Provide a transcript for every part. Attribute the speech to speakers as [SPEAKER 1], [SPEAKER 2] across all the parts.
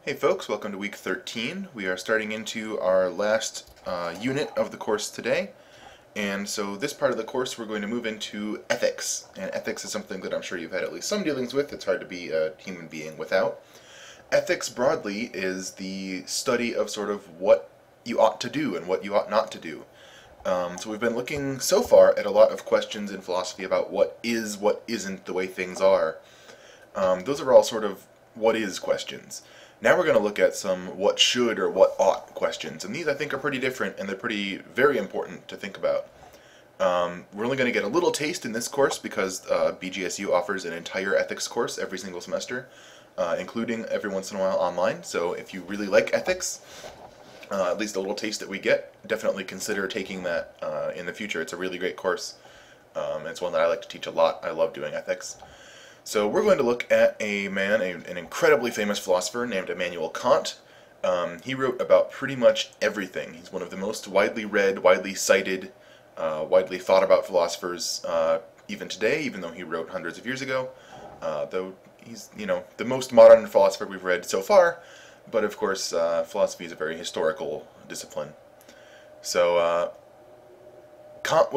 [SPEAKER 1] Hey folks, welcome to week 13. We are starting into our last unit of the course today. And so this part of the course we're going to move into ethics. And ethics is something that I'm sure you've had at least some dealings with. It's hard to be a human being without. Ethics broadly is the study of sort of what you ought to do and what you ought not to do. So we've been looking so far at a lot of questions in philosophy about what is, what isn't, the way things are. Those are all sort of what is questions. Now we're going to look at some what should or what ought questions, and these I think are pretty different and they're very important to think about. We're only going to get a little taste in this course because BGSU offers an entire ethics course every single semester, including every once in a while online, so if you really like ethics, at least a little taste that we get, definitely consider taking that in the future. It's a really great course. It's one that I like to teach a lot. I love doing ethics. So we're going to look at a man, an incredibly famous philosopher named Immanuel Kant. He wrote about pretty much everything. He's one of the most widely read, widely cited, widely thought about philosophers even today, even though he wrote hundreds of years ago. Though he's, the most modern philosopher we've read so far. But of course, philosophy is a very historical discipline. So Kant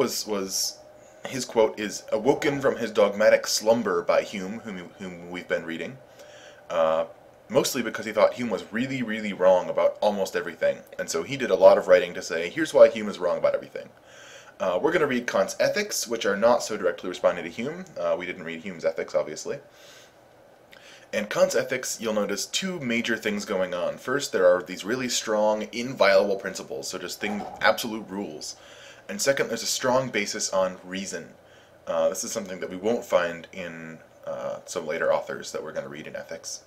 [SPEAKER 1] his quote is, "Awoken from his dogmatic slumber by Hume," whom we've been reading, mostly because he thought Hume was really, really wrong about almost everything. And so he did a lot of writing to say, here's why Hume is wrong about everything. We're going to read Kant's Ethics, which are not so directly responding to Hume. We didn't read Hume's Ethics, obviously. And Kant's Ethics, you'll notice two major things going on. First, there are these really strong, inviolable principles, so just absolute rules. And second, there's a strong basis on reason. This is something that we won't find in some later authors that we're going to read in ethics.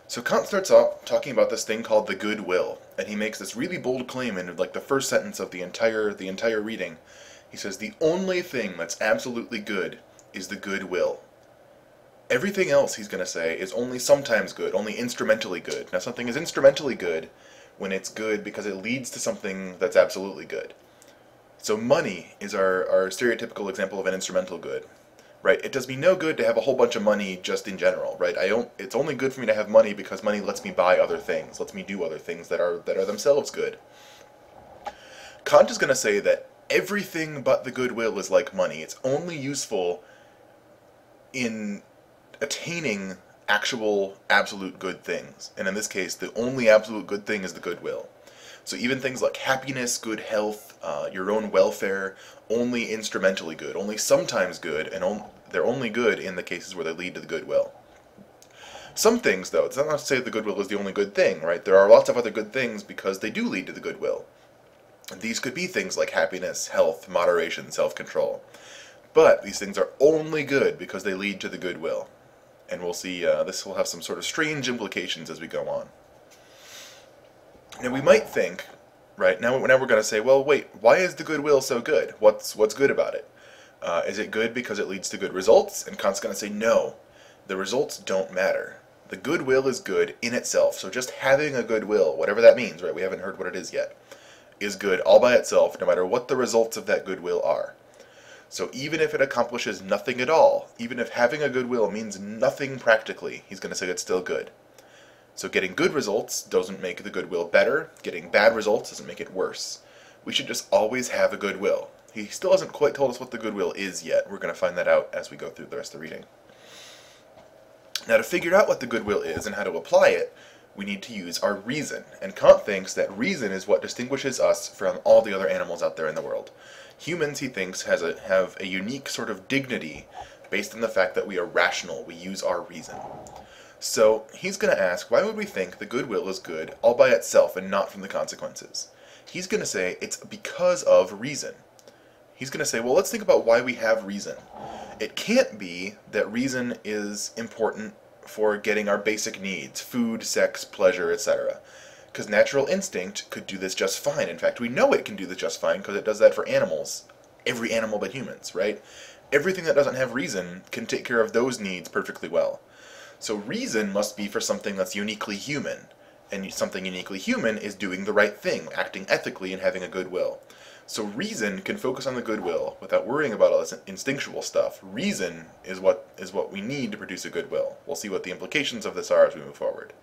[SPEAKER 1] So Kant starts off talking about this thing called the good will, and he makes this really bold claim in like the first sentence of the entire reading. He says, the only thing that's absolutely good is the good will. Everything else, he's going to say, is only sometimes good, only instrumentally good. Now something is instrumentally good when it's good because it leads to something that's absolutely good. So money is our stereotypical example of an instrumental good, right? It does me no good to have a whole bunch of money just in general, right? It's only good for me to have money because money lets me buy other things, lets me do other things that are themselves good. Kant is going to say that everything but the goodwill is like money. It's only useful in attaining actual absolute good things. And in this case, the only absolute good thing is the goodwill. So even things like happiness, good health, your own welfare, only instrumentally good, only sometimes good, and they're only good in the cases where they lead to the goodwill. Some things, though, it's not to say the goodwill is the only good thing, right? There are lots of other good things because they do lead to the goodwill. These could be things like happiness, health, moderation, self-control. But these things are only good because they lead to the goodwill. And we'll see this will have some sort of strange implications as we go on. Now we might think, right, now we're going to say, well, wait, why is the goodwill so good? What's good about it? Is it good because it leads to good results? And Kant's going to say, no, the results don't matter. The goodwill is good in itself, so just having a goodwill, whatever that means, right, we haven't heard what it is yet, is good all by itself, no matter what the results of that goodwill are. So even if it accomplishes nothing at all, even if having a goodwill means nothing practically, he's going to say it's still good. So getting good results doesn't make the goodwill better. Getting bad results doesn't make it worse. We should just always have a goodwill. He still hasn't quite told us what the goodwill is yet. We're going to find that out as we go through the rest of the reading. Now to figure out what the goodwill is and how to apply it, we need to use our reason. And Kant thinks that reason is what distinguishes us from all the other animals out there in the world. Humans, he thinks, have a unique sort of dignity based on the fact that we are rational. We use our reason. So he's going to ask, why would we think the goodwill is good all by itself and not from the consequences? He's going to say it's because of reason. He's going to say, well, let's think about why we have reason. It can't be that reason is important for getting our basic needs, food, sex, pleasure, etc. Because natural instinct could do this just fine. In fact, we know it can do this just fine because it does that for animals. Every animal but humans, right? Everything that doesn't have reason can take care of those needs perfectly well. So reason must be for something that's uniquely human. And something uniquely human is doing the right thing, acting ethically and having a good will. So reason can focus on the goodwill without worrying about all this instinctual stuff. Reason is what we need to produce a goodwill. We'll see what the implications of this are as we move forward.